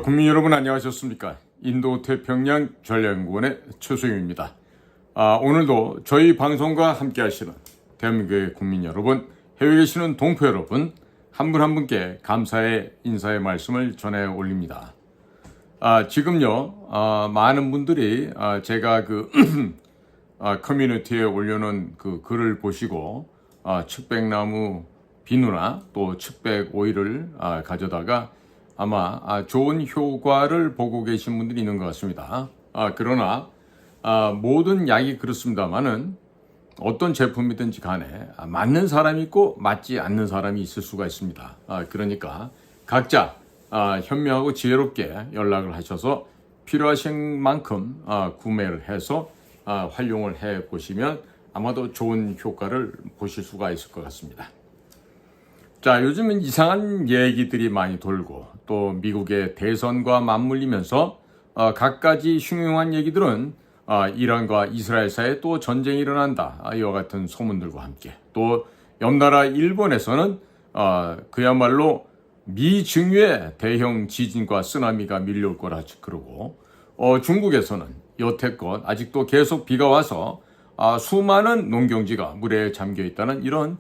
국민 여러분 안녕하셨습니까? 인도태평양 전략연구원의 최소영입니다. 오늘도 저희 방송과 함께 하시는 대한민국의 국민 여러분, 해외에 계시는 동포 여러분, 한 분 한 분께 감사의 인사의 말씀을 전해 올립니다. 지금요, 많은 분들이 제가 커뮤니티에 올려놓은 그 글을 보시고 측백나무 비누나 또 측백 오일을 가져다가 아마 좋은 효과를 보고 계신 분들이 있는 것 같습니다. 그러나 모든 약이 그렇습니다만은 어떤 제품이든지 간에 맞는 사람이 있고 맞지 않는 사람이 있을 수가 있습니다. 그러니까 각자 현명하고 지혜롭게 연락을 하셔서 필요하신 만큼 구매를 해서 활용을 해 보시면 아마도 좋은 효과를 보실 수가 있을 것 같습니다. 자, 요즘은 이상한 얘기들이 많이 돌고 또 미국의 대선과 맞물리면서 갖가지 흉흉한 얘기들은 이란과 이스라엘 사이에 또 전쟁이 일어난다, 이와 같은 소문들과 함께, 또 옆나라 일본에서는 그야말로 미증유의 대형 지진과 쓰나미가 밀려올 거라 그러고, 중국에서는 여태껏 아직도 계속 비가 와서 수많은 농경지가 물에 잠겨 있다는 이런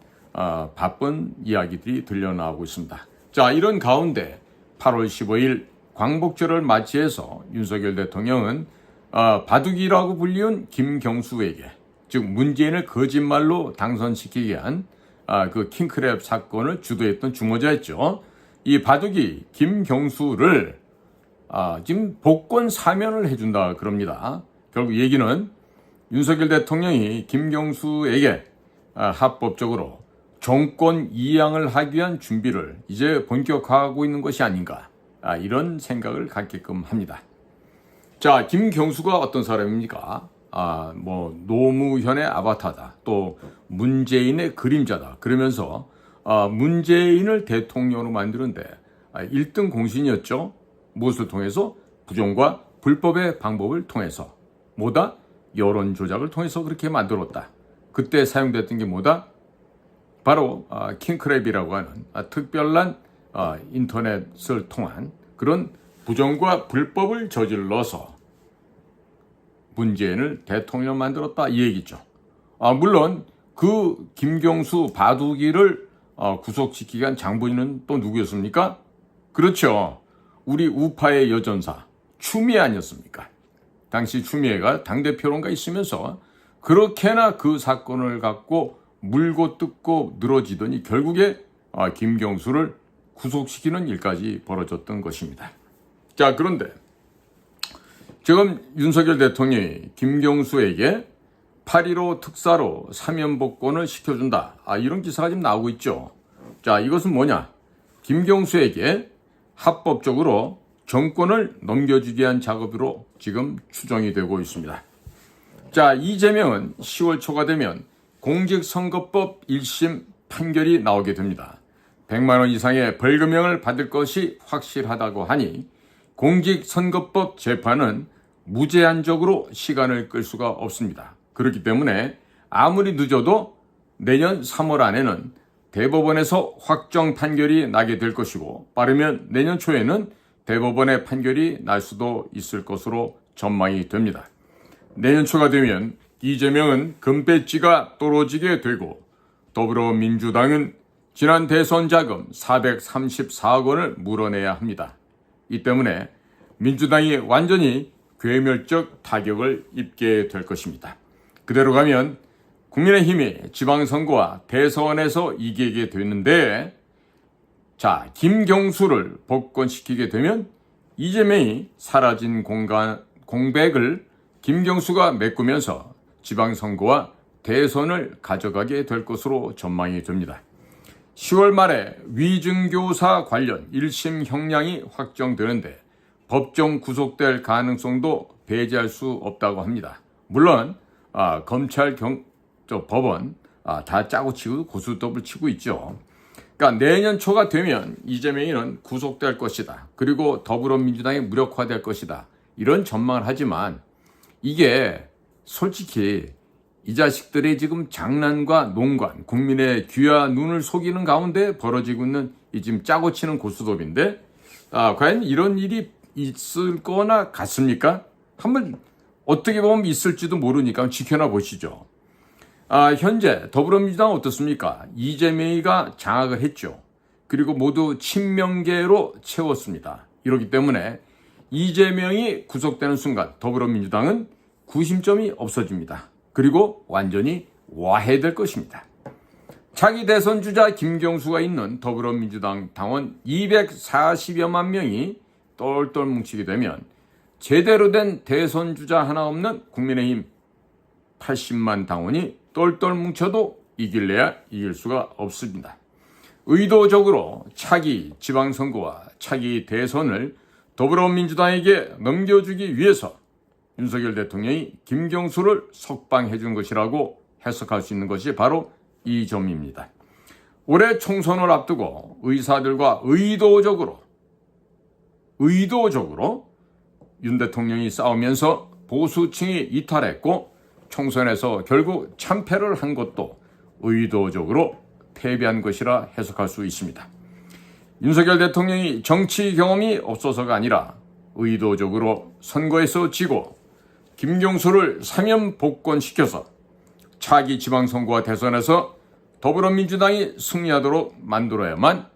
바쁜 이야기들이 들려나오고 있습니다. 자, 이런 가운데 8월 15일 광복절을 맞이해서 윤석열 대통령은 바둑이라고 불리운 김경수에게, 즉 문재인을 거짓말로 당선시키게 한 그 킹크랩 사건을 주도했던 주모자였죠. 이 바둑이 김경수를 지금 복권 사면을 해준다 그럽니다. 결국 얘기는 윤석열 대통령이 김경수에게 합법적으로 정권 이양을 하기 위한 준비를 이제 본격화하고 있는 것이 아닌가, 이런 생각을 갖게끔 합니다. 자, 김경수가 어떤 사람입니까? 노무현의 아바타다, 또 문재인의 그림자다, 그러면서 문재인을 대통령으로 만드는데 1등 공신이었죠. 무엇을 통해서? 부정과 불법의 방법을 통해서, 뭐다? 여론 조작을 통해서 그렇게 만들었다. 그때 사용됐던 게 뭐다? 바로 킹크랩이라고 하는 특별한 인터넷을 통한 그런 부정과 불법을 저질러서 문재인을 대통령 만들었다, 이 얘기죠. 물론 그 김경수 바둑이를 구속시키기 위한 장본인은 또 누구였습니까? 그렇죠, 우리 우파의 여전사 추미애 아니었습니까? 당시 추미애가 당대표론가 있으면서 그렇게나 그 사건을 갖고 물고 뜯고 늘어지더니 결국에 김경수를 구속시키는 일까지 벌어졌던 것입니다. 자, 그런데 지금 윤석열 대통령이 김경수에게 8.15 특사로 사면복권을 시켜준다, 이런 기사가 지금 나오고 있죠. 자, 이것은 뭐냐? 김경수에게 합법적으로 정권을 넘겨주기 위한 작업으로 지금 추정이 되고 있습니다. 자, 이재명은 10월 초가 되면 공직선거법 1심 판결이 나오게 됩니다. 100만 원 이상의 벌금형을 받을 것이 확실하다고 하니 공직선거법 재판은 무제한적으로 시간을 끌 수가 없습니다. 그렇기 때문에 아무리 늦어도 내년 3월 안에는 대법원에서 확정 판결이 나게 될 것이고, 빠르면 내년 초에는 대법원의 판결이 날 수도 있을 것으로 전망이 됩니다. 내년 초가 되면 이재명은 금배지가 떨어지게 되고, 더불어민주당은 지난 대선 자금 434억 원을 물어내야 합니다. 이 때문에 민주당이 완전히 괴멸적 타격을 입게 될 것입니다. 그대로 가면 국민의힘이 지방선거와 대선에서 이기게 되는데, 자, 김경수를 복권시키게 되면 이재명이 사라진 공백을 김경수가 메꾸면서 지방선거와 대선을 가져가게 될 것으로 전망이 됩니다. 10월 말에 위증교사 관련 1심 형량이 확정되는데 법정 구속될 가능성도 배제할 수 없다고 합니다. 물론 검찰, 법원 다 짜고 치고 고스톱을 치고 있죠. 그러니까 내년 초가 되면 이재명이는 구속될 것이다, 그리고 더불어민주당이 무력화될 것이다, 이런 전망을 하지만 이게 솔직히 이 자식들의 지금 장난과 농간, 국민의 귀와 눈을 속이는 가운데 벌어지고 있는 이 지금 짜고 치는 고스톱인데, 과연 이런 일이 있을 거나 같습니까? 한번 어떻게 보면 있을지도 모르니까 지켜나 보시죠. 현재 더불어민주당 어떻습니까? 이재명이가 장악을 했죠. 그리고 모두 친명계로 채웠습니다. 이렇기 때문에 이재명이 구속되는 순간 더불어민주당은 구심점이 없어집니다. 그리고 완전히 와해될 것입니다. 차기 대선 주자 김경수가 있는 더불어민주당 당원 240여만 명이 똘똘 뭉치게 되면 제대로 된 대선 주자 하나 없는 국민의힘 80만 당원이 똘똘 뭉쳐도 이길래야 이길 수가 없습니다. 의도적으로 차기 지방선거와 차기 대선을 더불어민주당에게 넘겨주기 위해서 윤석열 대통령이 김경수를 석방해 준 것이라고 해석할 수 있는 것이 바로 이 점입니다. 올해 총선을 앞두고 의사들과 의도적으로 윤 대통령이 싸우면서 보수층이 이탈했고 총선에서 결국 참패를 한 것도 의도적으로 패배한 것이라 해석할 수 있습니다. 윤석열 대통령이 정치 경험이 없어서가 아니라 의도적으로 선거에서 지고 김경수를 사면 복권시켜서 차기 지방선거와 대선에서 더불어민주당이 승리하도록 만들어야만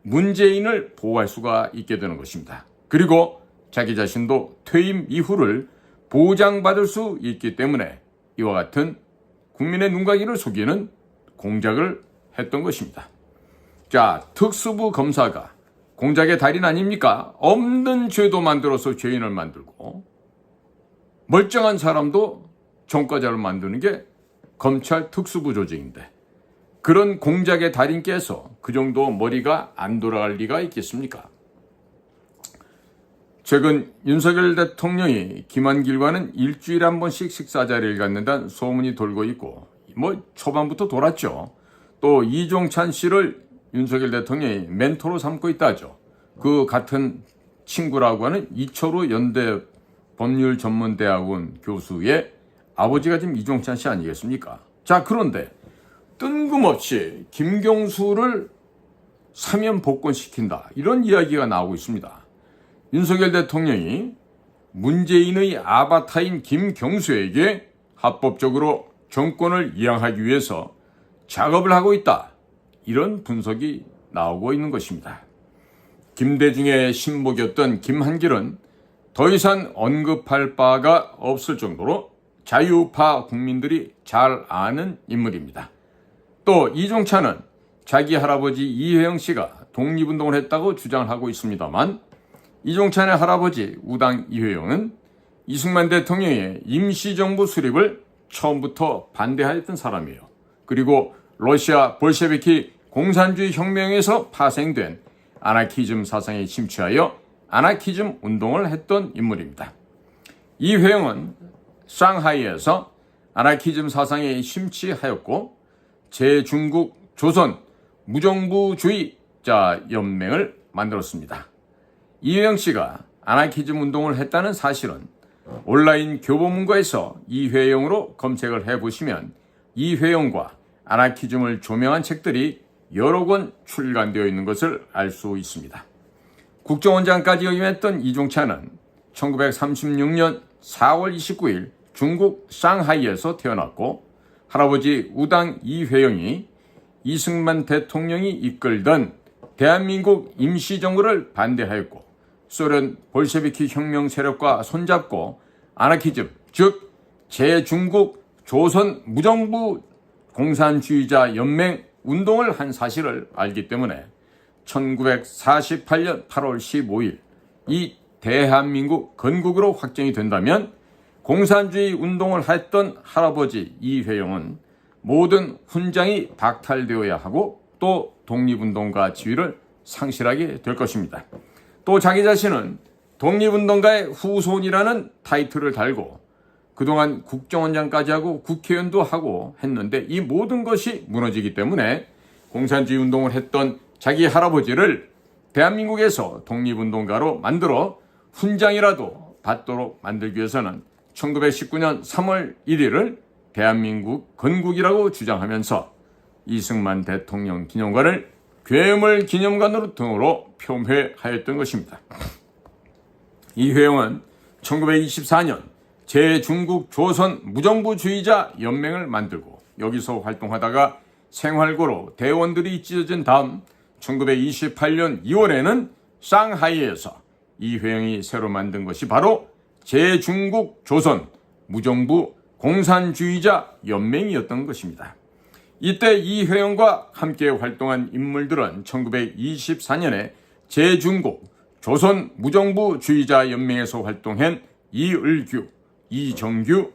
문재인을 보호할 수가 있게 되는 것입니다. 그리고 자기 자신도 퇴임 이후를 보장받을 수 있기 때문에 이와 같은 국민의 눈가기를 속이는 공작을 했던 것입니다. 자, 특수부 검사가 공작의 달인 아닙니까? 없는 죄도 만들어서 죄인을 만들고 멀쩡한 사람도 전과자를 만드는 게 검찰 특수부 조직인데 그런 공작의 달인께서 그 정도 머리가 안 돌아갈 리가 있겠습니까? 최근 윤석열 대통령이 김한길과는 일주일에 한 번씩 식사 자리를 갖는다는 소문이 돌고 있고 초반부터 돌았죠. 또 이종찬 씨를 윤석열 대통령이 멘토로 삼고 있다죠. 그 같은 친구라고 하는 이철우 연대 법률전문대학원 교수의 아버지가 지금 이종찬 씨 아니겠습니까? 자, 그런데 뜬금없이 김경수를 사면 복권시킨다 이런 이야기가 나오고 있습니다. 윤석열 대통령이 문재인의 아바타인 김경수에게 합법적으로 정권을 이양하기 위해서 작업을 하고 있다 이런 분석이 나오고 있는 것입니다. 김대중의 신복이었던 김한길은 더 이상 언급할 바가 없을 정도로 자유파 국민들이 잘 아는 인물입니다. 또 이종찬은 자기 할아버지 이회영 씨가 독립운동을 했다고 주장을 하고 있습니다만 이종찬의 할아버지 우당 이회영은 이승만 대통령의 임시정부 수립을 처음부터 반대하였던 사람이에요. 그리고 러시아 볼셰비키 공산주의 혁명에서 파생된 아나키즘 사상에 심취하여 아나키즘 운동을 했던 인물입니다. 이회영은 상하이에서 아나키즘 사상에 심취하였고 제중국 조선 무정부주의자 연맹을 만들었습니다. 이회영 씨가 아나키즘 운동을 했다는 사실은 온라인 교보문고에서 이회영으로 검색을 해보시면 이회영과 아나키즘을 조명한 책들이 여러 권 출간되어 있는 것을 알 수 있습니다. 국정원장까지 역임했던 이종찬은 1936년 4월 29일 중국 상하이에서 태어났고 할아버지 우당 이회영이 이승만 대통령이 이끌던 대한민국 임시정부를 반대하였고 소련 볼셰비키 혁명 세력과 손잡고 아나키즘, 즉 제중국 조선 무정부 공산주의자 연맹 운동을 한 사실을 알기 때문에 1948년 8월 15일 이 대한민국 건국으로 확정이 된다면 공산주의 운동을 했던 할아버지 이회영은 모든 훈장이 박탈되어야 하고 또 독립운동가 지위를 상실하게 될 것입니다. 또 자기 자신은 독립운동가의 후손이라는 타이틀을 달고 그동안 국정원장까지 하고 국회의원도 하고 했는데 이 모든 것이 무너지기 때문에 공산주의 운동을 했던 자기 할아버지를 대한민국에서 독립운동가로 만들어 훈장이라도 받도록 만들기 위해서는 1919년 3월 1일을 대한민국 건국이라고 주장하면서 이승만 대통령 기념관을 괴물 기념관으로 등으로 표명하였던 것입니다. 이 회영은 1924년 제중국 조선 무정부주의자 연맹을 만들고 여기서 활동하다가 생활고로 대원들이 찢어진 다음 1928년 2월에는 상하이에서 이 회영이 새로 만든 것이 바로 제중국 조선 무정부 공산주의자 연맹이었던 것입니다. 이때 이 회영과 함께 활동한 인물들은 1924년에 제중국 조선 무정부주의자 연맹에서 활동한 이을규, 이정규,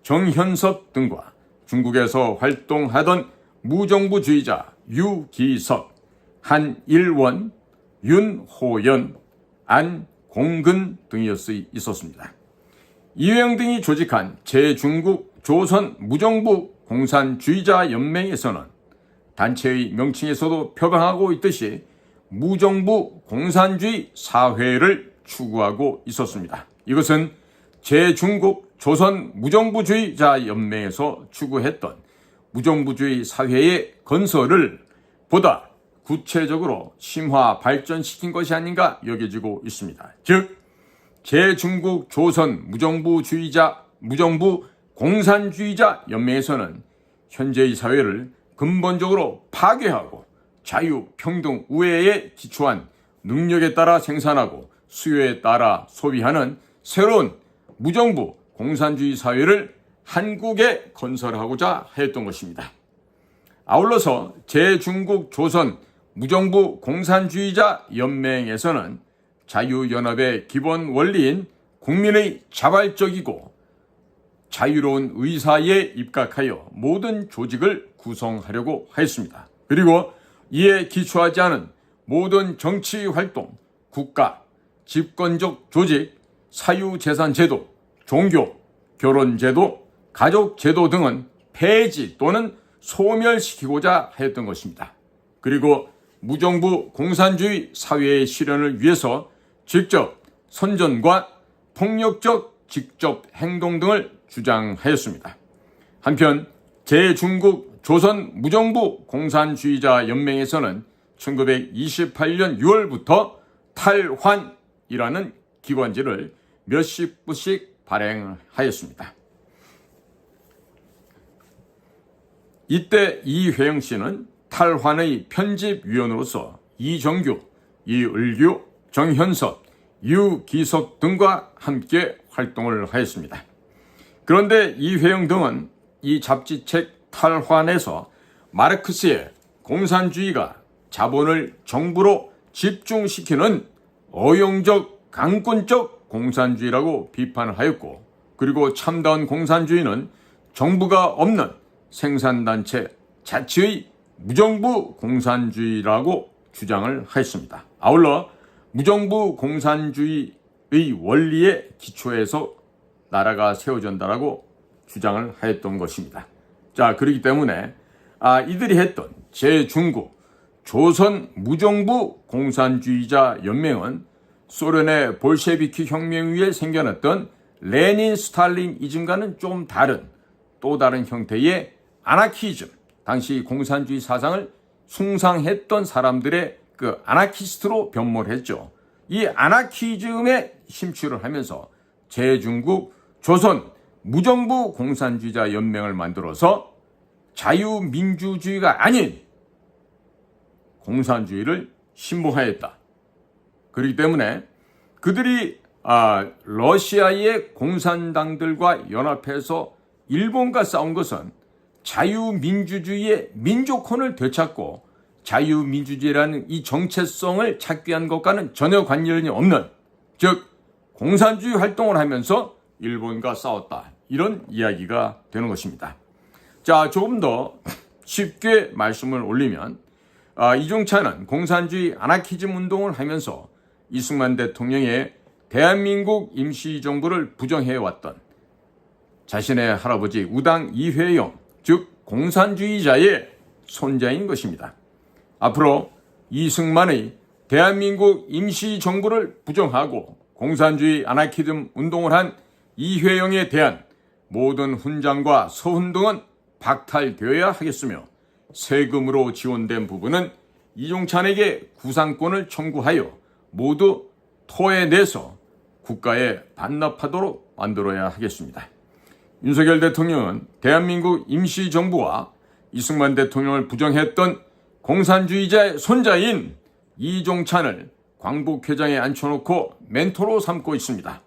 정현섭 등과 중국에서 활동하던 무정부주의자 유기석, 한일원, 윤호연, 안공근 등이었습니다. 이회영 등이 조직한 제중국 조선 무정부 공산주의자 연맹에서는 단체의 명칭에서도 표방하고 있듯이 무정부 공산주의 사회를 추구하고 있었습니다. 이것은 제중국 조선 무정부주의자 연맹에서 추구했던 무정부주의 사회의 건설을 보다 구체적으로 심화 발전시킨 것이 아닌가 여겨지고 있습니다. 즉 제중국 조선 무정부 공산주의자 연맹에서는 현재의 사회를 근본적으로 파괴하고 자유, 평등, 우애에 기초한 능력에 따라 생산하고 수요에 따라 소비하는 새로운 무정부 공산주의 사회를 한국에 건설하고자 했던 것입니다. 아울러서 제중국 조선 무정부 공산주의자 연맹에서는 자유연합의 기본 원리인 국민의 자발적이고 자유로운 의사에 입각하여 모든 조직을 구성하려고 하였습니다. 그리고 이에 기초하지 않은 모든 정치활동, 국가, 집권적 조직, 사유재산제도, 종교, 결혼제도, 가족제도 등은 폐지 또는 소멸시키고자 하였던 것입니다. 그리고 무정부 공산주의 사회의 실현을 위해서 직접 선전과 폭력적 직접 행동 등을 주장하였습니다. 한편 제중국 조선 무정부 공산주의자 연맹에서는 1928년 6월부터 탈환이라는 기관지를 몇십 부씩 발행하였습니다. 이때 이회영 씨는 탈환의 편집위원으로서 이정규, 이을규, 정현섭, 유기석 등과 함께 활동을 하였습니다. 그런데 이회영 등은 이 잡지책 탈환에서 마르크스의 공산주의가 자본을 정부로 집중시키는 어용적 강권적 공산주의라고 비판을 하였고, 그리고 참다운 공산주의는 정부가 없는 생산단체 자치의 무정부 공산주의라고 주장을 하였습니다. 아울러 무정부 공산주의의 원리에 기초해서 나라가 세워진다라고 주장을 하였던 것입니다. 자, 그렇기 때문에 이들이 했던 제중국 조선 무정부 공산주의자 연맹은 소련의 볼셰비키 혁명 위에 생겨났던 레닌 스탈린이즘과는 좀 다른 또 다른 형태의 아나키즘, 당시 공산주의 사상을 숭상했던 사람들의 그 아나키스트로 변모를 했죠. 이 아나키즘에 심취를 하면서 제중국 조선 무정부 공산주의자 연맹을 만들어서 자유민주주의가 아닌 공산주의를 신봉하였다. 그렇기 때문에 그들이 러시아의 공산당들과 연합해서 일본과 싸운 것은 자유민주주의의 민족혼을 되찾고 자유민주주의라는 이 정체성을 찾기 위한 것과는 전혀 관련이 없는, 즉 공산주의 활동을 하면서 일본과 싸웠다, 이런 이야기가 되는 것입니다. 자, 조금 더 쉽게 말씀을 올리면 이종찬은 공산주의 아나키즘 운동을 하면서 이승만 대통령의 대한민국 임시정부를 부정해왔던 자신의 할아버지 우당 이회영, 즉 공산주의자의 손자인 것입니다. 앞으로 이승만의 대한민국 임시정부를 부정하고 공산주의 아나키즘 운동을 한 이회영에 대한 모든 훈장과 서훈 등은 박탈되어야 하겠으며 세금으로 지원된 부분은 이종찬에게 구상권을 청구하여 모두 토해내서 국가에 반납하도록 만들어야 하겠습니다. 윤석열 대통령은 대한민국 임시정부와 이승만 대통령을 부정했던 공산주의자의 손자인 이종찬을 광복회장에 앉혀놓고 멘토로 삼고 있습니다.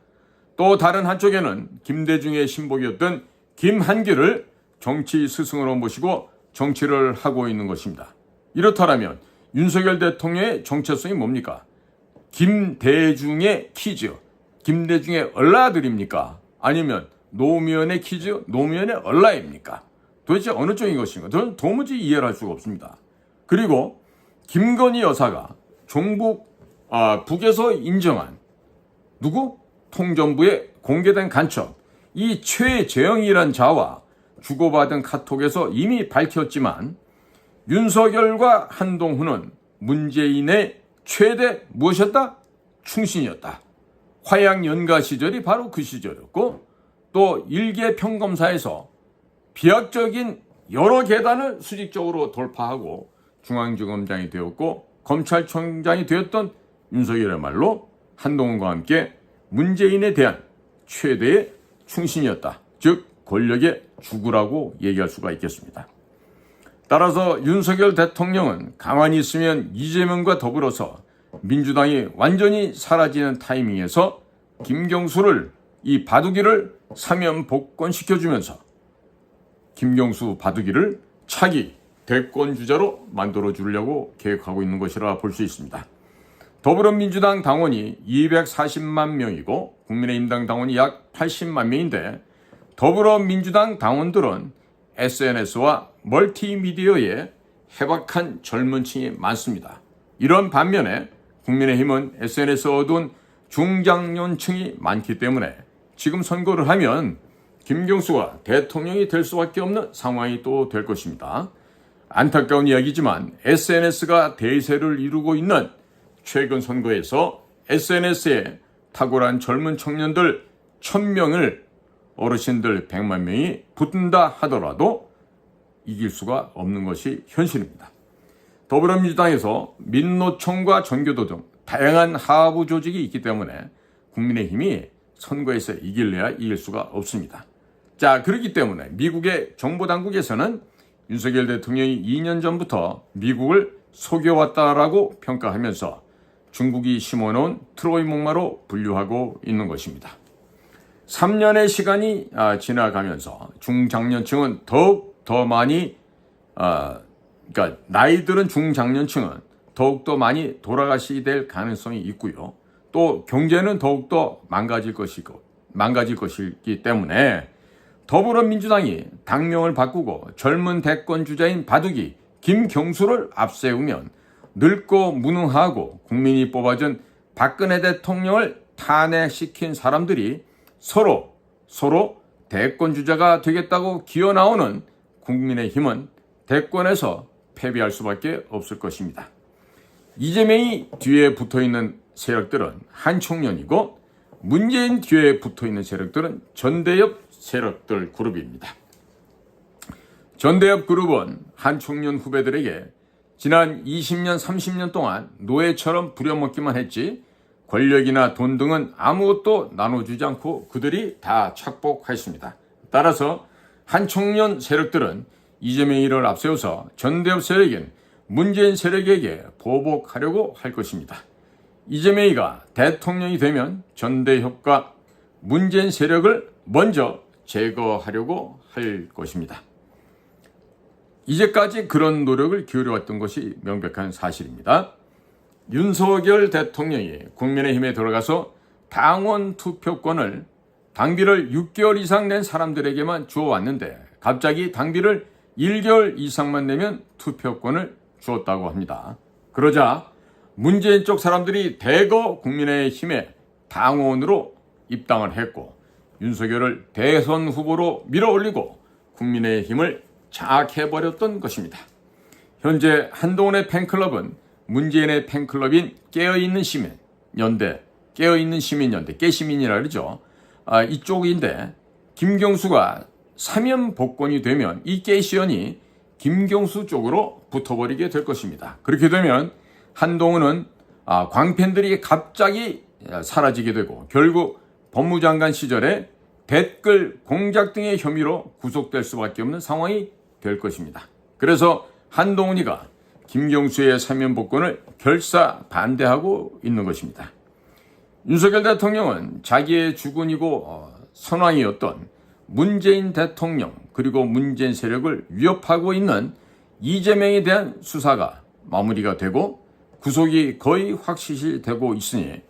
또 다른 한쪽에는 김대중의 신복이었던 김한길을 정치 스승으로 모시고 정치를 하고 있는 것입니다. 이렇다면 윤석열 대통령의 정체성이 뭡니까? 김대중의 키즈, 김대중의 얼라들입니까? 아니면 노무현의 키즈, 노무현의 얼라입니까? 도대체 어느 쪽인 것인가? 저는 도무지 이해를 할 수가 없습니다. 그리고 김건희 여사가 북에서 인정한 통전부의 공개된 간첩, 이 최재형이란 자와 주고받은 카톡에서 이미 밝혔지만 윤석열과 한동훈은 문재인의 최대 무엇이었다? 충신이었다. 화양연가 시절이 바로 그 시절이었고 또 일개 평검사에서 비약적인 여러 계단을 수직적으로 돌파하고 중앙지검장이 되었고 검찰총장이 되었던 윤석열의말로 한동훈과 함께 문재인에 대한 최대의 충신이었다. 즉 권력의 주구라고 얘기할 수가 있겠습니다. 따라서 윤석열 대통령은 가만히 있으면 이재명과 더불어서 민주당이 완전히 사라지는 타이밍에서 김경수를 이 바둑이를 사면 복권시켜주면서 김경수 바둑이를 차기 대권 주자로 만들어 주려고 계획하고 있는 것이라 볼 수 있습니다. 더불어민주당 당원이 240만 명이고 국민의힘당 당원이 약 80만 명인데 더불어민주당 당원들은 SNS와 멀티미디어에 해박한 젊은 층이 많습니다. 이런 반면에 국민의힘은 SNS에 어두운 중장년층이 많기 때문에 지금 선거를 하면 김경수가 대통령이 될 수밖에 없는 상황이 또 될 것입니다. 안타까운 이야기지만 SNS가 대세를 이루고 있는 최근 선거에서 SNS에 탁월한 젊은 청년들 1000명을 어르신들 100만 명이 붙는다 하더라도 이길 수가 없는 것이 현실입니다. 더불어민주당에서 민노총과 전교도 등 다양한 하부 조직이 있기 때문에 국민의힘이 선거에서 이길래야 이길 수가 없습니다. 자, 그렇기 때문에 미국의 정보당국에서는 윤석열 대통령이 2년 전부터 미국을 속여왔다라고 평가하면서 중국이 심어놓은 트로이 목마로 분류하고 있는 것입니다. 3년의 시간이 지나가면서 중장년층은 더욱 더 많이 그러니까 나이들은 중장년층은 더욱더 많이 돌아가시게 될 가능성이 있고요. 또 경제는 더욱더 망가질 것이기 때문에 더불어민주당이 당명을 바꾸고 젊은 대권 주자인 바둑이 김경수를 앞세우면 늙고 무능하고 국민이 뽑아준 박근혜 대통령을 탄핵시킨 사람들이 서로 대권 주자가 되겠다고 기어나오는 국민의힘은 대권에서 패배할 수밖에 없을 것입니다. 이재명이 뒤에 붙어있는 세력들은 한총련이고 문재인 뒤에 붙어있는 세력들은 전대협 세력들 그룹입니다. 전대협 그룹은 한총련 후배들에게 지난 20년, 30년 동안 노예처럼 부려먹기만 했지 권력이나 돈 등은 아무것도 나눠주지 않고 그들이 다 착복했습니다. 따라서 한총련 세력들은 이재명이를 앞세워서 전대협 세력인 문재인 세력에게 보복하려고 할 것입니다. 이재명이가 대통령이 되면 전대협과 문재인 세력을 먼저 제거하려고 할 것입니다. 이제까지 그런 노력을 기울여왔던 것이 명백한 사실입니다. 윤석열 대통령이 국민의힘에 들어가서 당원 투표권을 당비를 6개월 이상 낸 사람들에게만 주어왔는데 갑자기 당비를 1개월 이상만 내면 투표권을 주었다고 합니다. 그러자 문재인 쪽 사람들이 대거 국민의힘에 당원으로 입당을 했고 윤석열을 대선 후보로 밀어올리고 국민의힘을 장악해버렸던 것입니다. 현재 한동훈의 팬클럽은 문재인의 팬클럽인 깨어있는 시민연대, 깨시민이라 그러죠. 이쪽인데 김경수가 사면 복권이 되면 이 깨시연이 김경수 쪽으로 붙어버리게 될 것입니다. 그렇게 되면 한동훈은 광팬들이 갑자기 사라지게 되고 결국 법무장관 시절에 댓글 공작 등의 혐의로 구속될 수밖에 없는 상황이 될 것입니다. 그래서 한동훈이가 김경수의 사면 복권을 결사 반대하고 있는 것입니다. 윤석열 대통령은 자기의 주군이고 선왕이었던 문재인 대통령 그리고 문재인 세력을 위협하고 있는 이재명에 대한 수사가 마무리가 되고 구속이 거의 확실시되고 있으니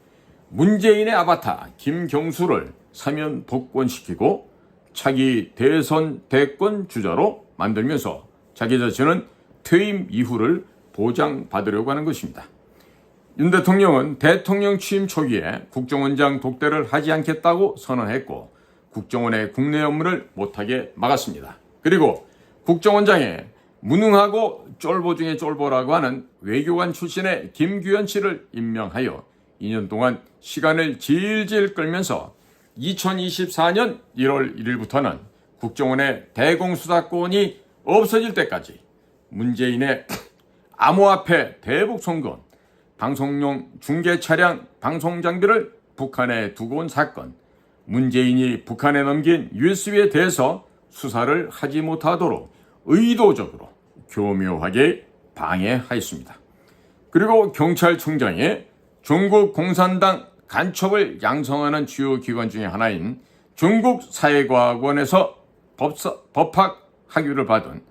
문재인의 아바타 김경수를 사면 복권시키고 차기 대선 대권 주자로 만들면서 자기 자신은 퇴임 이후를 보장받으려고 하는 것입니다. 윤 대통령은 대통령 취임 초기에 국정원장 독대를 하지 않겠다고 선언했고 국정원의 국내 업무를 못하게 막았습니다. 그리고 국정원장에 무능하고 쫄보 중에 쫄보라고 하는 외교관 출신의 김규현 씨를 임명하여 2년 동안 시간을 질질 끌면서 2024년 1월 1일부터는 국정원의 대공수사권이 없어질 때까지 문재인의 암호화폐 대북 송금, 방송용 중계 차량 방송 장비를 북한에 두고 온 사건, 문재인이 북한에 넘긴 USB에 대해서 수사를 하지 못하도록 의도적으로 교묘하게 방해하였습니다. 그리고 경찰청장이 중국 공산당 간첩을 양성하는 주요 기관 중에 하나인 중국사회과학원에서 법학 학위를 받은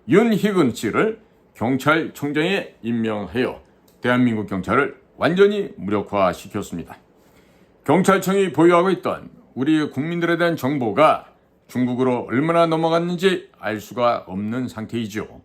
윤희근 씨를 경찰청장에 임명하여 대한민국 경찰을 완전히 무력화시켰습니다. 경찰청이 보유하고 있던 우리 국민들에 대한 정보가 중국으로 얼마나 넘어갔는지 알 수가 없는 상태이죠.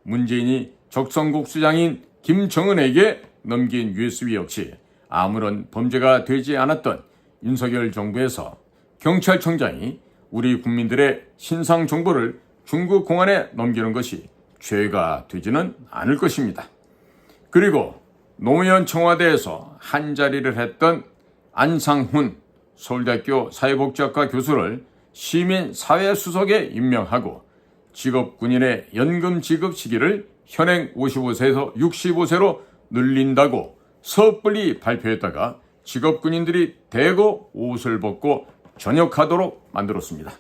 문재인이 적성국 수장인 김정은에게 넘긴 USB 역시 아무런 범죄가 되지 않았던 윤석열 정부에서 경찰청장이 우리 국민들의 신상 정보를 중국 공안에 넘기는 것이 죄가 되지는 않을 것입니다. 그리고 노무현 청와대에서 한자리를 했던 안상훈 서울대학교 사회복지학과 교수를 시민사회수석에 임명하고 직업군인의 연금 지급 시기를 현행 55세에서 65세로 늘린다고 섣불리 발표했다가 직업군인들이 대거 옷을 벗고 전역하도록 만들었습니다.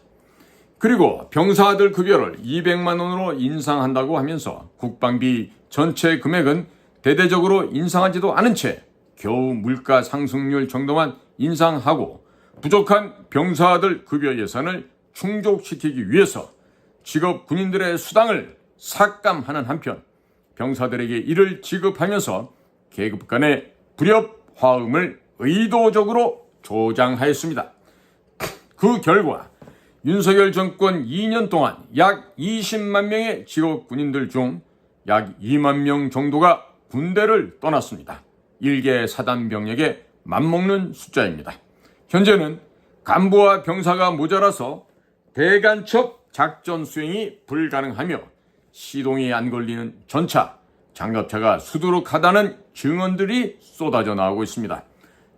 그리고 병사들 급여를 200만 원으로 인상한다고 하면서 국방비 전체 금액은 대대적으로 인상하지도 않은 채 겨우 물가 상승률 정도만 인상하고 부족한 병사들 급여 예산을 충족시키기 위해서 직업 군인들의 수당을 삭감하는 한편 병사들에게 이를 지급하면서 계급 간의 불협 화음을 의도적으로 조장하였습니다. 그 결과 윤석열 정권 2년 동안 약 20만 명의 직업 군인들 중 약 2만 명 정도가 군대를 떠났습니다. 일개 사단 병력에 맞먹는 숫자입니다. 현재는 간부와 병사가 모자라서 대간첩 작전 수행이 불가능하며 시동이 안 걸리는 전차, 장갑차가 수두룩하다는 증언들이 쏟아져 나오고 있습니다.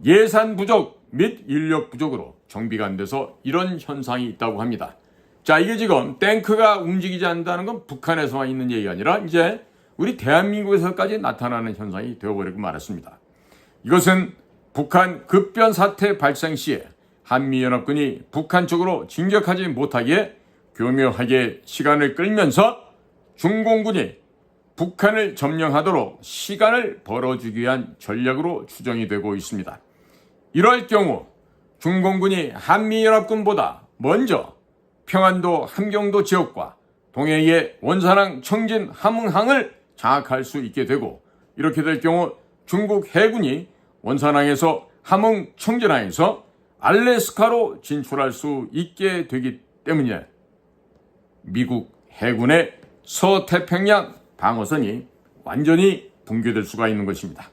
예산 부족 및 인력 부족으로 정비가 안 돼서 이런 현상이 있다고 합니다. 자, 이게 지금 탱크가 움직이지 않는다는 건 북한에서만 있는 얘기가 아니라 이제 우리 대한민국에서까지 나타나는 현상이 되어버리고 말았습니다. 이것은 북한 급변 사태 발생 시에 한미연합군이 북한 쪽으로 진격하지 못하기에 교묘하게 시간을 끌면서 중공군이 북한을 점령하도록 시간을 벌어주기 위한 전략으로 추정이 되고 있습니다. 이럴 경우 중공군이 한미연합군보다 먼저 평안도 함경도 지역과 동해의 원산항 청진 함흥항을 장악할 수 있게 되고 이렇게 될 경우 중국 해군이 원산항에서 함흥 청진항에서 알래스카로 진출할 수 있게 되기 때문에 미국 해군의 서태평양 방어선이 완전히 붕괴될 수가 있는 것입니다.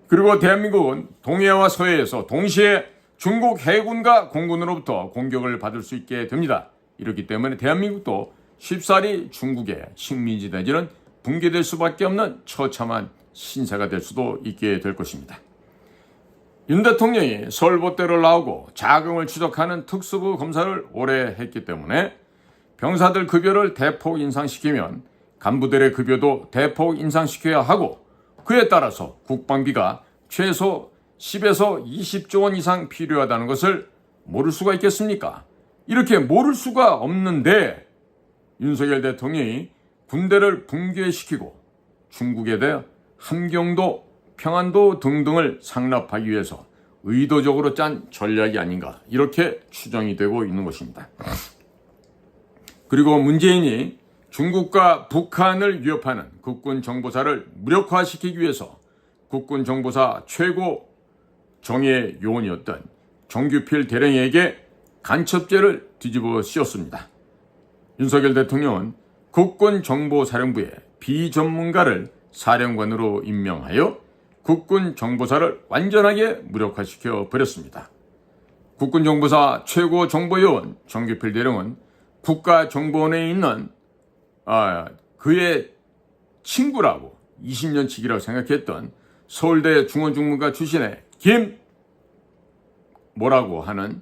그리고 대한민국은 동해와 서해에서 동시에 중국 해군과 공군으로부터 공격을 받을 수 있게 됩니다. 이렇기 때문에 대한민국도 쉽사리 중국의 식민지 내지는 붕괴될 수밖에 없는 처참한 신세가 될 수도 있게 될 것입니다. 윤 대통령이 서울봇대를 나오고 자금을 추적하는 특수부 검사를 오래 했기 때문에 병사들 급여를 대폭 인상시키면 간부들의 급여도 대폭 인상시켜야 하고 그에 따라서 국방비가 최소 10에서 20조 원 이상 필요하다는 것을 모를 수가 있겠습니까? 이렇게 모를 수가 없는데 윤석열 대통령이 군대를 붕괴시키고 중국에 대해 함경도, 평안도 등등을 상납하기 위해서 의도적으로 짠 전략이 아닌가 이렇게 추정이 되고 있는 것입니다. 그리고 문재인이 중국과 북한을 위협하는 국군정보사를 무력화시키기 위해서 국군정보사 최고 정예 요원이었던 정규필 대령에게 간첩죄를 뒤집어 씌웠습니다. 윤석열 대통령은 국군정보사령부의 비전문가를 사령관으로 임명하여 국군정보사를 완전하게 무력화시켜 버렸습니다. 국군정보사 최고 정보요원 정규필 대령은 국가정보원에 있는 그의 친구라고 20년치기라고 생각했던 서울대 중원중문과 출신의 김모라고 하는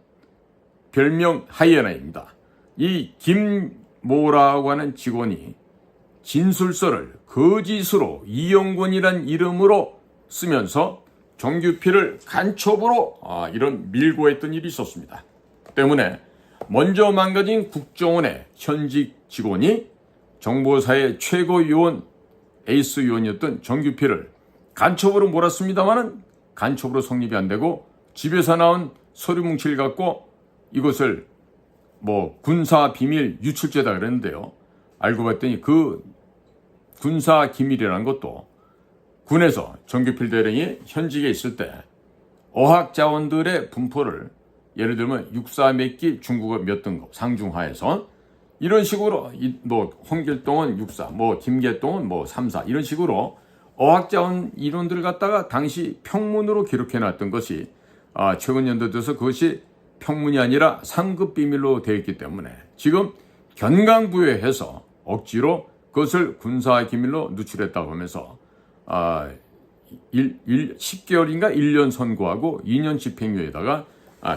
별명 하이에나입니다. 이 김모라고 하는 직원이 진술서를 거짓으로 이영권이란 이름으로 쓰면서 정규필을 간첩으로 이런 밀고 했던 일이 있었습니다. 때문에 먼저 망가진 국정원의 현직 직원이 정보사의 최고 요원 에이스 요원이었던 정규필을 간첩으로 몰았습니다마는 간첩으로 성립이 안 되고 집에서 나온 서류 뭉치를 갖고 이것을 군사 비밀 유출죄다 그랬는데요. 알고 봤더니 그 군사 기밀이라는 것도 군에서 정규필 대령이 현직에 있을 때 어학 자원들의 분포를 예를 들면 육사 몇 기, 중국어 몇 등급 상중하에서 이런 식으로 홍길동은 육사, 김계동은 3사 이런 식으로 어학자원 이론들을 갖다가 당시 평문으로 기록해놨던 것이 최근 연도 들어서 그것이 평문이 아니라 상급 비밀로 되어 있기 때문에 지금 견강부회해서 억지로 그것을 군사 기밀로 누출했다고 하면서 10개월인가 1년 선고하고 2년 집행유예에다가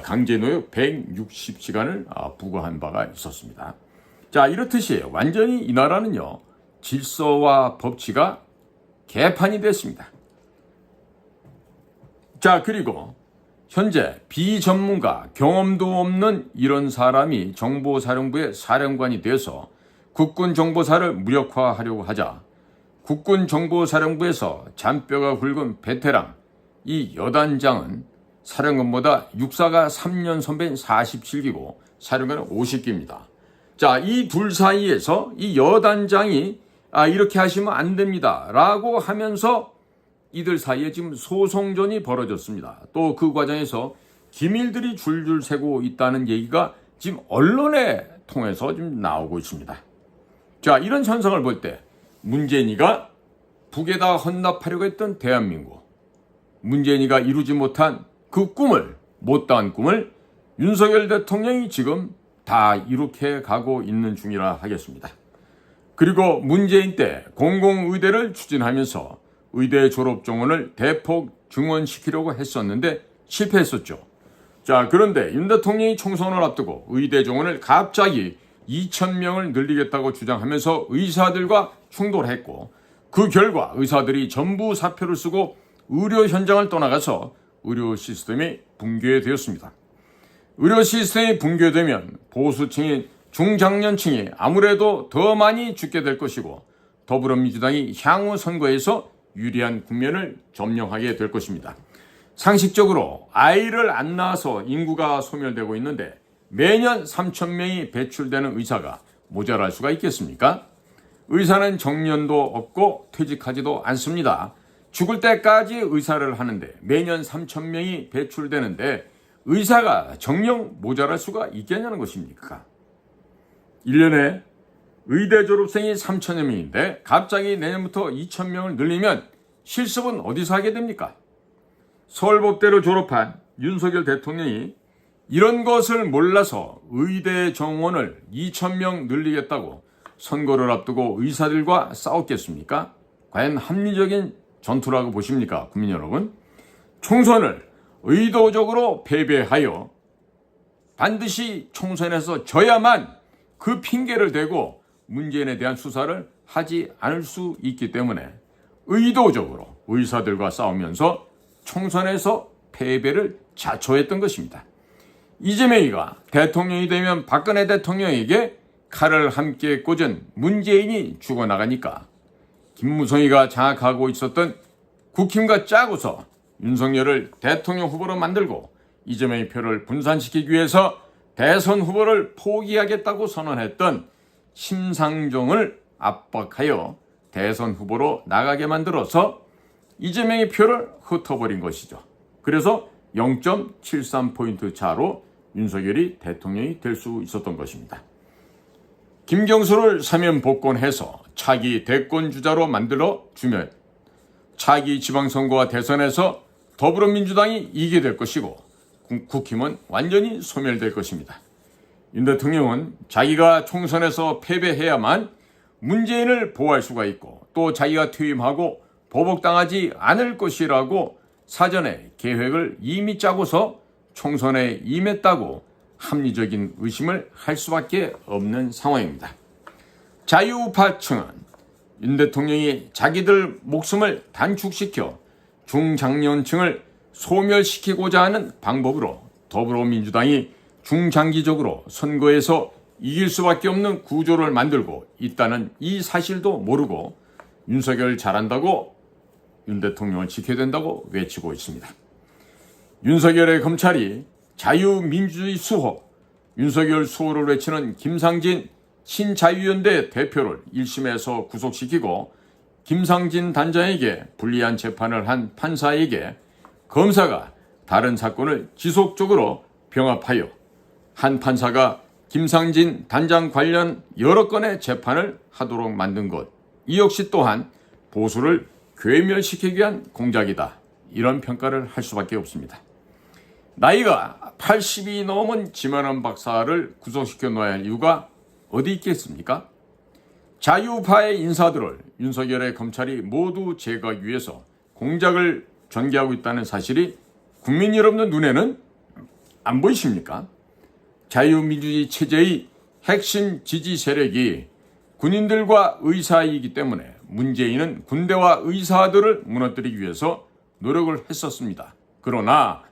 강제노역 160시간을 부과한 바가 있었습니다. 자, 이렇듯이 완전히 이 나라는요 질서와 법치가 개판이 됐습니다. 자, 그리고 현재 비전문가 경험도 없는 이런 사람이 정보사령부의 사령관이 돼서 국군정보사를 무력화하려고 하자 국군정보사령부에서 잔뼈가 굵은 베테랑 이 여단장은 사령관보다 육사가 3년 선배인 47기고 사령관은 50기입니다. 자, 이 둘 사이에서 이 여단장이 이렇게 하시면 안 됩니다 라고 하면서 이들 사이에 지금 소송전이 벌어졌습니다. 또 그 과정에서 기밀들이 줄줄 새고 있다는 얘기가 지금 언론에 통해서 지금 나오고 있습니다. 자, 이런 현상을 볼 때 문재인이가 북에다 헌납하려고 했던 대한민국, 문재인이가 이루지 못한 그 꿈을, 못다한 꿈을 윤석열 대통령이 지금 다 이룩해 가고 있는 중이라 하겠습니다. 그리고 문재인 때 공공의대를 추진하면서 의대 졸업 정원을 대폭 증원시키려고 했었는데 실패했었죠. 자, 그런데 윤 대통령이 총선을 앞두고 의대 정원을 갑자기 2,000명을 늘리겠다고 주장하면서 의사들과 충돌했고 그 결과 의사들이 전부 사표를 쓰고 의료 현장을 떠나가서 의료 시스템이 붕괴되었습니다. 의료 시스템이 붕괴되면 보수층인 중장년층이 아무래도 더 많이 죽게 될 것이고 더불어민주당이 향후 선거에서 유리한 국면을 점령하게 될 것입니다. 상식적으로 아이를 안 낳아서 인구가 소멸되고 있는데 매년 3,000명이 배출되는 의사가 모자랄 수가 있겠습니까? 의사는 정년도 없고 퇴직하지도 않습니다. 죽을 때까지 의사를 하는데 매년 3,000명이 배출되는데 의사가 정녕 모자랄 수가 있겠냐는 것입니까? 1년에 의대 졸업생이 3,000여 명인데 갑자기 내년부터 2,000명을 늘리면 실습은 어디서 하게 됩니까? 서울법대로 졸업한 윤석열 대통령이 이런 것을 몰라서 의대 정원을 2,000명 늘리겠다고 선거를 앞두고 의사들과 싸웠겠습니까? 과연 합리적인 전투라고 보십니까, 국민 여러분? 총선을 의도적으로 패배하여 반드시 총선에서 져야만 그 핑계를 대고 문재인에 대한 수사를 하지 않을 수 있기 때문에 의도적으로 의사들과 싸우면서 총선에서 패배를 자초했던 것입니다. 이재명이가 대통령이 되면 박근혜 대통령에게 칼을 함께 꽂은 문재인이 죽어나가니까 김무성이가 장악하고 있었던 국힘과 짜고서 윤석열을 대통령 후보로 만들고 이재명의 표를 분산시키기 위해서 대선 후보를 포기하겠다고 선언했던 심상정을 압박하여 대선 후보로 나가게 만들어서 이재명의 표를 흩어버린 것이죠. 그래서 0.73포인트 차로 윤석열이 대통령이 될 수 있었던 것입니다. 김경수를 사면 복권해서 차기 대권 주자로 만들어주면 차기 지방선거와 대선에서 더불어민주당이 이기게 될 것이고 국힘은 완전히 소멸될 것입니다. 윤 대통령은 자기가 총선에서 패배해야만 문재인을 보호할 수가 있고 또 자기가 퇴임하고 보복당하지 않을 것이라고 사전에 계획을 이미 짜고서 총선에 임했다고 합리적인 의심을 할 수밖에 없는 상황입니다. 자유우파층은 윤 대통령이 자기들 목숨을 단축시켜 중장년층을 소멸시키고자 하는 방법으로 더불어민주당이 중장기적으로 선거에서 이길 수밖에 없는 구조를 만들고 있다는 이 사실도 모르고 윤석열 잘한다고 윤 대통령을 지켜야 된다고 외치고 있습니다. 윤석열의 검찰이 자유민주주의 수호, 윤석열 수호를 외치는 김상진 신자유연대 대표를 1심에서 구속시키고 김상진 단장에게 불리한 재판을 한 판사에게 검사가 다른 사건을 지속적으로 병합하여 한 판사가 김상진 단장 관련 여러 건의 재판을 하도록 만든 것, 이 역시 또한 보수를 괴멸시키기 위한 공작이다. 이런 평가를 할 수밖에 없습니다. 나이가 80이 넘은 지만원 박사를 구속시켜 놓아야 할 이유가 어디 있겠습니까? 자유파의 인사들을 윤석열의 검찰이 모두 제거하기 위해서 공작을 전개하고 있다는 사실이 국민 여러분의 눈에는 안 보이십니까? 자유민주주의 체제의 핵심 지지 세력이 군인들과 의사이기 때문에 문재인은 군대와 의사들을 무너뜨리기 위해서 노력을 했었습니다. 그러나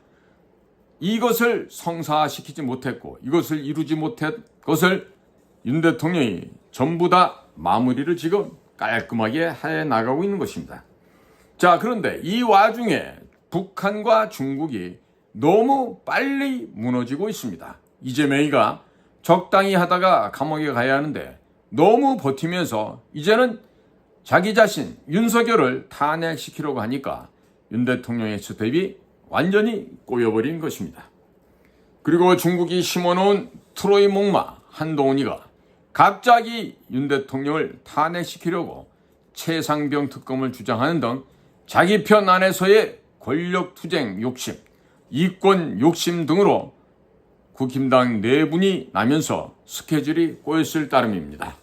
이것을 성사시키지 못했고 이것을 이루지 못한 것을 윤 대통령이 전부 다 마무리를 지금 깔끔하게 해 나가고 있는 것입니다. 자, 그런데 이 와중에 북한과 중국이 너무 빨리 무너지고 있습니다. 이재명이가 적당히 하다가 감옥에 가야 하는데 너무 버티면서 이제는 자기 자신 윤석열을 탄핵시키려고 하니까 윤 대통령의 스텝이 완전히 꼬여버린 것입니다. 그리고 중국이 심어놓은 트로이 목마 한동훈이가 갑자기 윤 대통령을 탄핵시키려고 최상병 특검을 주장하는 등 자기 편 안에서의 권력투쟁 욕심, 이권 욕심 등으로 국힘당 내분이 나면서 스케줄이 꼬였을 따름입니다.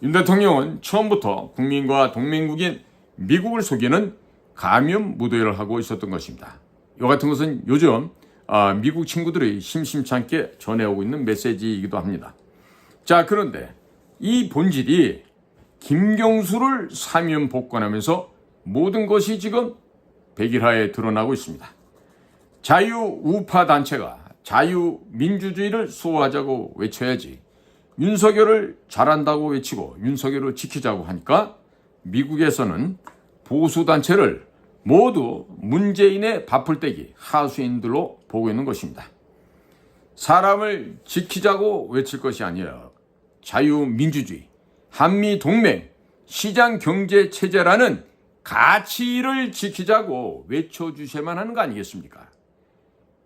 윤 대통령은 처음부터 국민과 동맹국인 미국을 속이는 가면 무도회를 하고 있었던 것입니다. 이 같은 것은 요즘 미국 친구들이 심심찮게 전해오고 있는 메시지이기도 합니다. 자, 그런데 이 본질이 김경수를 사면 복권하면서 모든 것이 지금 백일하에 드러나고 있습니다. 자유우파 단체가 자유민주주의를 수호하자고 외쳐야지 윤석열을 잘한다고 외치고 윤석열을 지키자고 하니까 미국에서는 보수단체를 모두 문재인의 밥풀떼기 하수인들로 보고 있는 것입니다. 사람을 지키자고 외칠 것이 아니라 자유민주주의, 한미동맹, 시장경제체제라는 가치를 지키자고 외쳐주셔야만 하는 거 아니겠습니까?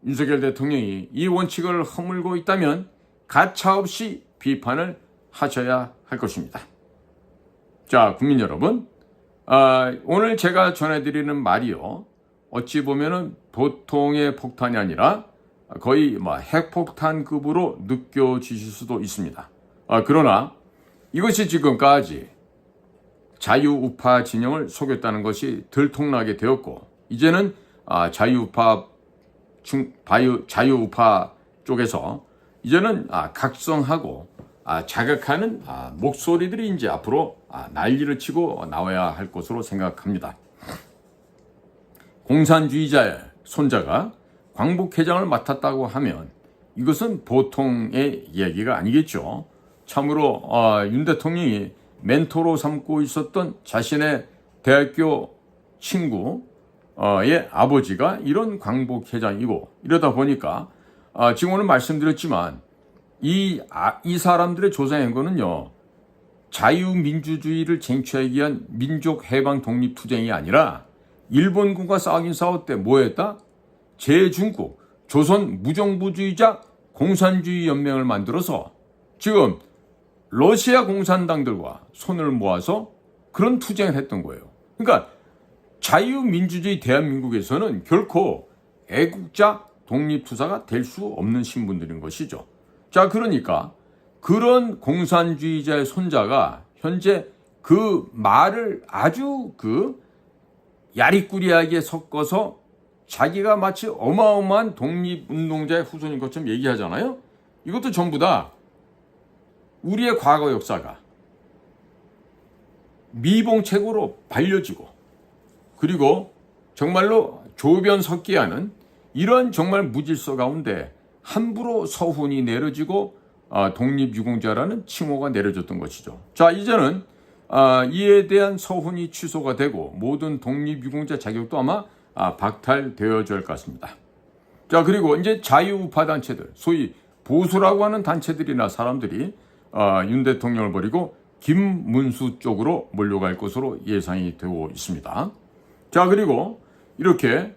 윤석열 대통령이 이 원칙을 허물고 있다면 가차없이 비판을 하셔야 할 것입니다. 자, 국민 여러분, 오늘 제가 전해드리는 말이요, 어찌 보면은 보통의 폭탄이 아니라 거의 핵폭탄급으로 느껴지실 수도 있습니다. 그러나 이것이 지금까지 자유우파 진영을 속였다는 것이 들통나게 되었고, 이제는 자유우파 쪽에서 이제는 각성하고 자극하는 목소리들이 이제 앞으로 난리를 치고 나와야 할 것으로 생각합니다. 공산주의자의 손자가 광복회장을 맡았다고 하면 이것은 보통의 이야기가 아니겠죠. 참으로 윤 대통령이 멘토로 삼고 있었던 자신의 대학교 친구의 아버지가 이런 광복회장이고, 이러다 보니까 지금 오늘 말씀드렸지만 이 사람들의 조상행거는요, 자유민주주의를 쟁취하기 위한 민족 해방 독립 투쟁이 아니라 일본군과 싸우긴 싸웠대. 뭐 했다? 제중국 조선 무정부주의자 공산주의 연맹을 만들어서 지금 러시아 공산당들과 손을 모아서 그런 투쟁을 했던 거예요. 그러니까 자유민주주의 대한민국에서는 결코 애국자 독립투사가 될 수 없는 신분들인 것이죠. 자, 그러니까 그런 공산주의자의 손자가 현재 그 말을 아주 야리꾸리하게 섞어서 자기가 마치 어마어마한 독립운동자의 후손인 것처럼 얘기하잖아요. 이것도 전부 다 우리의 과거 역사가 미봉책으로 발려지고, 그리고 정말로 조변석기하는 이런 정말 무질서 가운데 함부로 서훈이 내려지고 독립유공자라는 칭호가 내려졌던 것이죠. 자, 이제는 이에 대한 서훈이 취소가 되고 모든 독립유공자 자격도 아마 박탈되어질 것 같습니다. 자, 그리고 이제 자유우파 단체들, 소위 보수라고 하는 단체들이나 사람들이 윤 대통령을 버리고 김문수 쪽으로 몰려갈 것으로 예상이 되고 있습니다. 자, 그리고 이렇게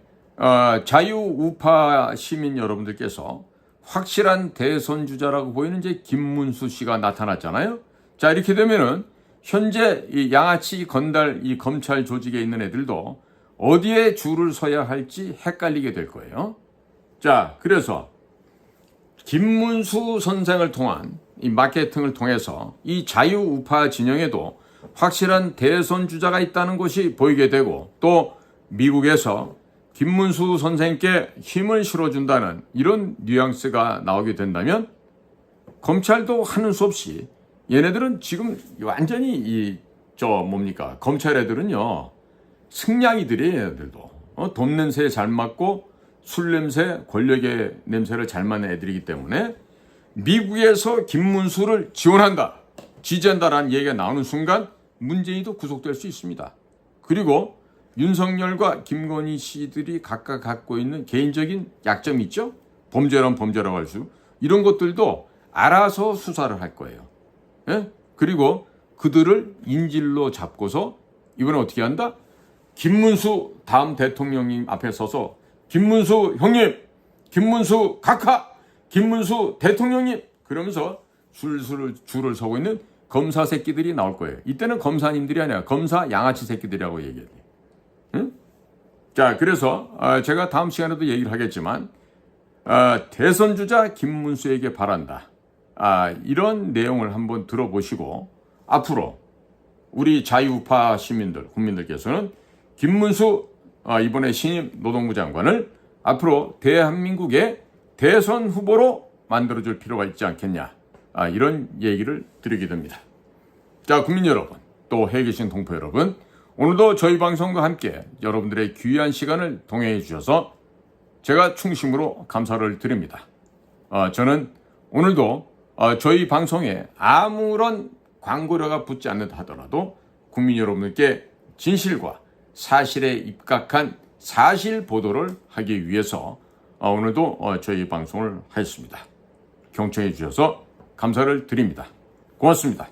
자유우파 시민 여러분들께서 확실한 대선 주자라고 보이는 이제 김문수 씨가 나타났잖아요. 자, 이렇게 되면은 현재 이 양아치 건달 이 검찰 조직에 있는 애들도 어디에 줄을 서야 할지 헷갈리게 될 거예요. 자, 그래서 김문수 선생을 통한 이 마케팅을 통해서 이 자유우파 진영에도 확실한 대선 주자가 있다는 것이 보이게 되고, 또 미국에서 김문수 선생께 힘을 실어준다는 이런 뉘앙스가 나오게 된다면 검찰도 하는 수 없이, 얘네들은 지금 완전히 검찰 애들은요 승냥이들이에요. 애들도 돈 냄새에 잘 맞고 술 냄새, 권력의 냄새를 잘 맡는 애들이기 때문에 미국에서 김문수를 지원한다, 지지한다라는 얘기가 나오는 순간 문재인도 구속될 수 있습니다. 그리고 윤석열과 김건희 씨들이 각각 갖고 있는 개인적인 약점이 있죠. 범죄란 범죄라고 할 수, 이런 것들도 알아서 수사를 할 거예요. 예? 그리고 그들을 인질로 잡고서 이번에 어떻게 한다? 김문수 다음 대통령님 앞에 서서 김문수 형님, 김문수 각하, 김문수 대통령님 그러면서 줄을 서고 있는 검사 새끼들이 나올 거예요. 이때는 검사님들이 아니라 검사 양아치 새끼들이라고 얘기해야 돼요. 응? 자, 그래서 제가 다음 시간에도 얘기를 하겠지만 대선 주자 김문수에게 바란다. 이런 내용을 한번 들어보시고 앞으로 우리 자유우파 시민들, 국민들께서는 김문수 이번에 신임 노동부 장관을 앞으로 대한민국의 대선 후보로 만들어줄 필요가 있지 않겠냐, 이런 얘기를 드리게 됩니다. 자, 국민 여러분, 또 해외 계신 동포 여러분, 오늘도 저희 방송과 함께 여러분들의 귀한 시간을 동행해 주셔서 제가 충심으로 감사를 드립니다. 저는 오늘도 저희 방송에 아무런 광고료가 붙지 않는다 하더라도 국민 여러분들께 진실과 사실에 입각한 사실 보도를 하기 위해서 오늘도 저희 방송을 하였습니다. 경청해 주셔서 감사를 드립니다. 고맙습니다.